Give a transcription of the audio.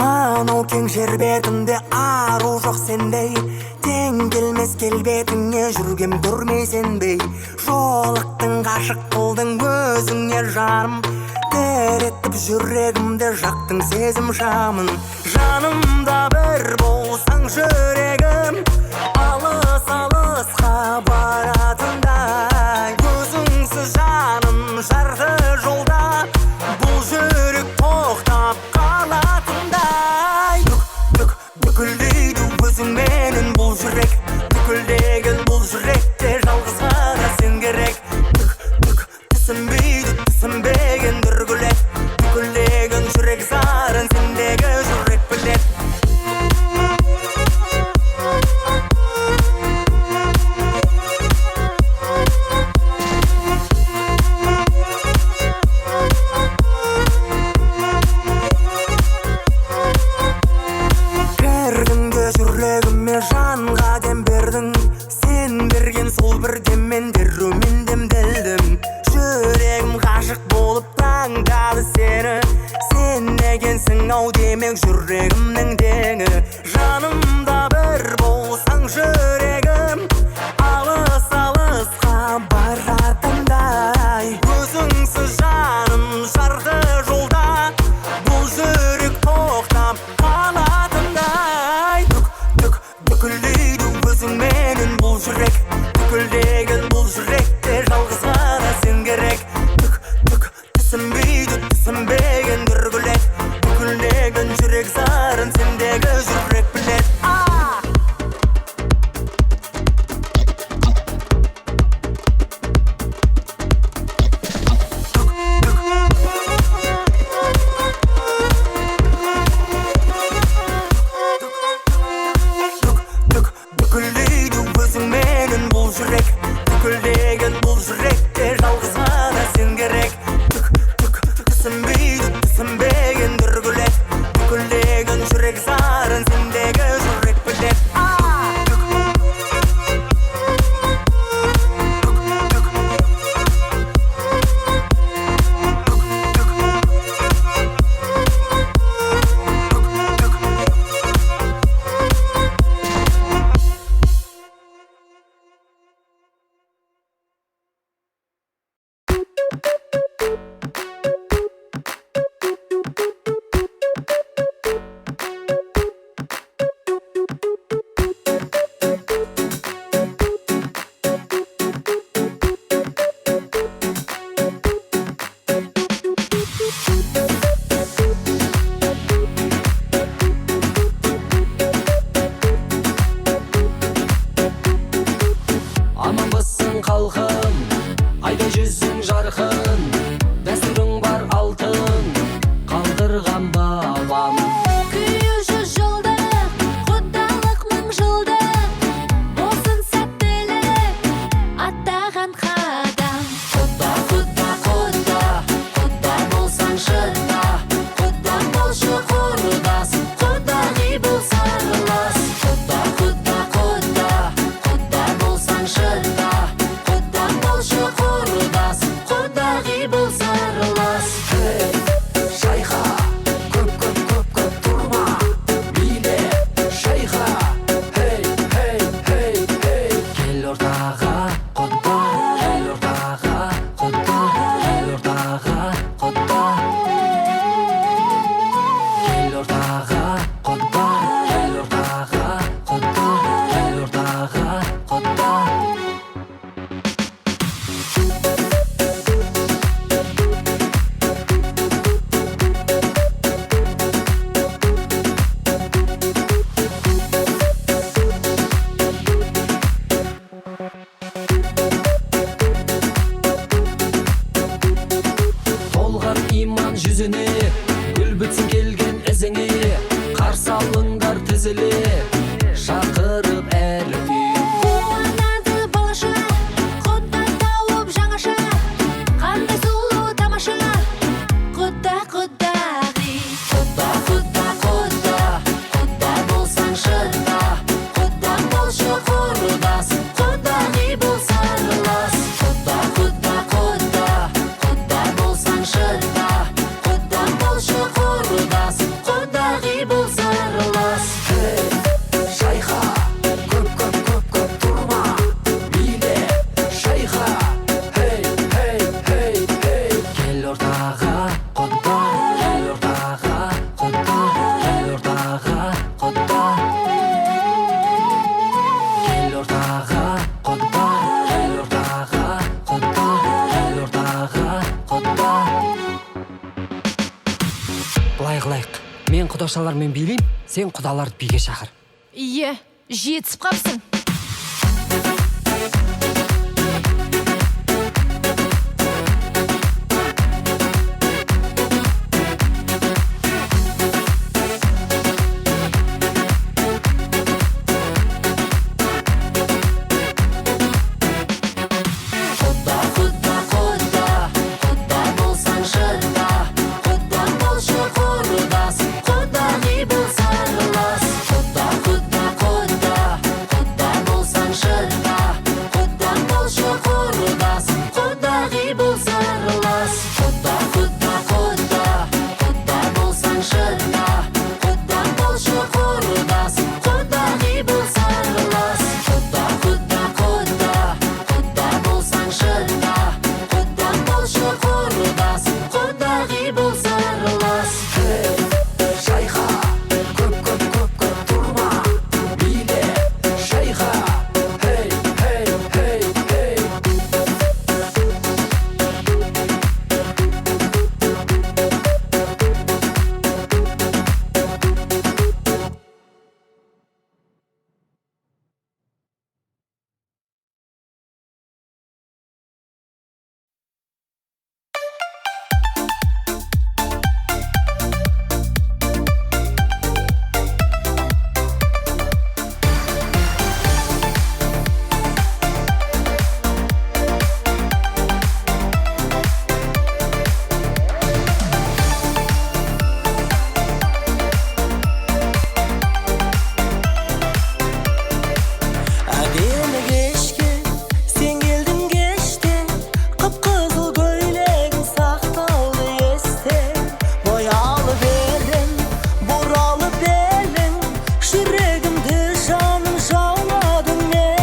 Мынау кең жер бетінде ару жоқ сендей, тең келмес келбетіңе жүргем көрмей сенбей. Жолықтың ғашық қылдың өзіңе жарым, теретіп жүрегімді жақтың сезім шамын. Жанымда бір болсаң жүрегім, алыс алысқа баратындай. Өзіңсіз жаным жарты жолда, бұл жүрек тоқтап қалатындай. Бүкілдейді өзіңменен бұл жүрек, бүкілдеген бұл жүректе жалғыз ғана сен керек. Түсінбейді түсінбеген дүргілет, бүкілдеген жүрек зарын сендегі жүрек білет. Жүрегіме жанға дем бердің, сен берген сол бір деммен дерумен демделдім. Жүрегім ғашық болып таңдады сені, сен екенсің ау демек жүрегімнің теңі. Жанымда бір болсаң жүрегім, алыс алысқа баратындай. Өзіңсіз жаным жарты жолда, бұл жүрек тоқтап қалатындай. Бүкілдейді өзіңменен бұл жүрек, бүкілдеген бұл жүректе жалғыз ғана сен керек. Түсінбейді түсінбеген дүргілет, бүкілдеген жүрек зарын сендегі жүрек білет. Бүкілдейді өзіңменен бұл жүрек, бүкілдеген бұл жүректе жалғыз ғана сен керек. Түсінбейді түсінбеген дүргілет, бүкілдеген жүрек зарын сендегі жүрек білет. Аманбысың халқым, айда жүзің жарқын, дәстүрің бар алтын, қалдырған бабам. Күйі 100 жылдық, құдалық 1000 жылдық, болсын сәттілік, аттаған қадам. Құда, құда, құда, құда болсаң шыда, құда болшы құрдас, құдағи бол сырлас. Құда, құда, құда, құда болсаң шыда, құда болшы құрдас, құдағи бол сырлас. Шайха, көп тұрма, биле шайха. Кел ортаға құда, кел ортаға құда, кел ортаға құда. Кел ортаға құда, кел ортаға құда, кел ортаға құда. Толған иман жүзіне, гүл бітсін келген ізіңе, қарсы алыңдар тізіле, шақырып әр үй. Қуанады балаша, құда тауып жаңаша, қандай сұлу тамаша, құда құдағи. Құда, құда, құда, құда болсаң шыда, құда болшы құрдас, құдағи бол сырлас. Мен құдашалармен билейм, сен құдаларды биге шақыр. Ие, жетісіп қапсың. Құда, құда, құда, құда болсаң шыда, құда болшы құрдас, құдағи болса аралас. Құда, құда, құда, құда болсаң шыда, құда болшы құрдас, құдағи болса аралас. Құда, құда, құда, құда болсаң шыда, құда болшы құрдас, құдағи болса аралас. Құда, құда, құда, құда болсаң шыда, құда болшы құрдас, құдағи болса аралас. Шайха, көп тұрма, биле, шайха, хей, хей, хей, хей. Әдемі кешке сен келдің кеште, қып-қызыл көйлегің сақталды есте. Боялып едің, бұралып елің, жүрегімді жаным жауладың менің.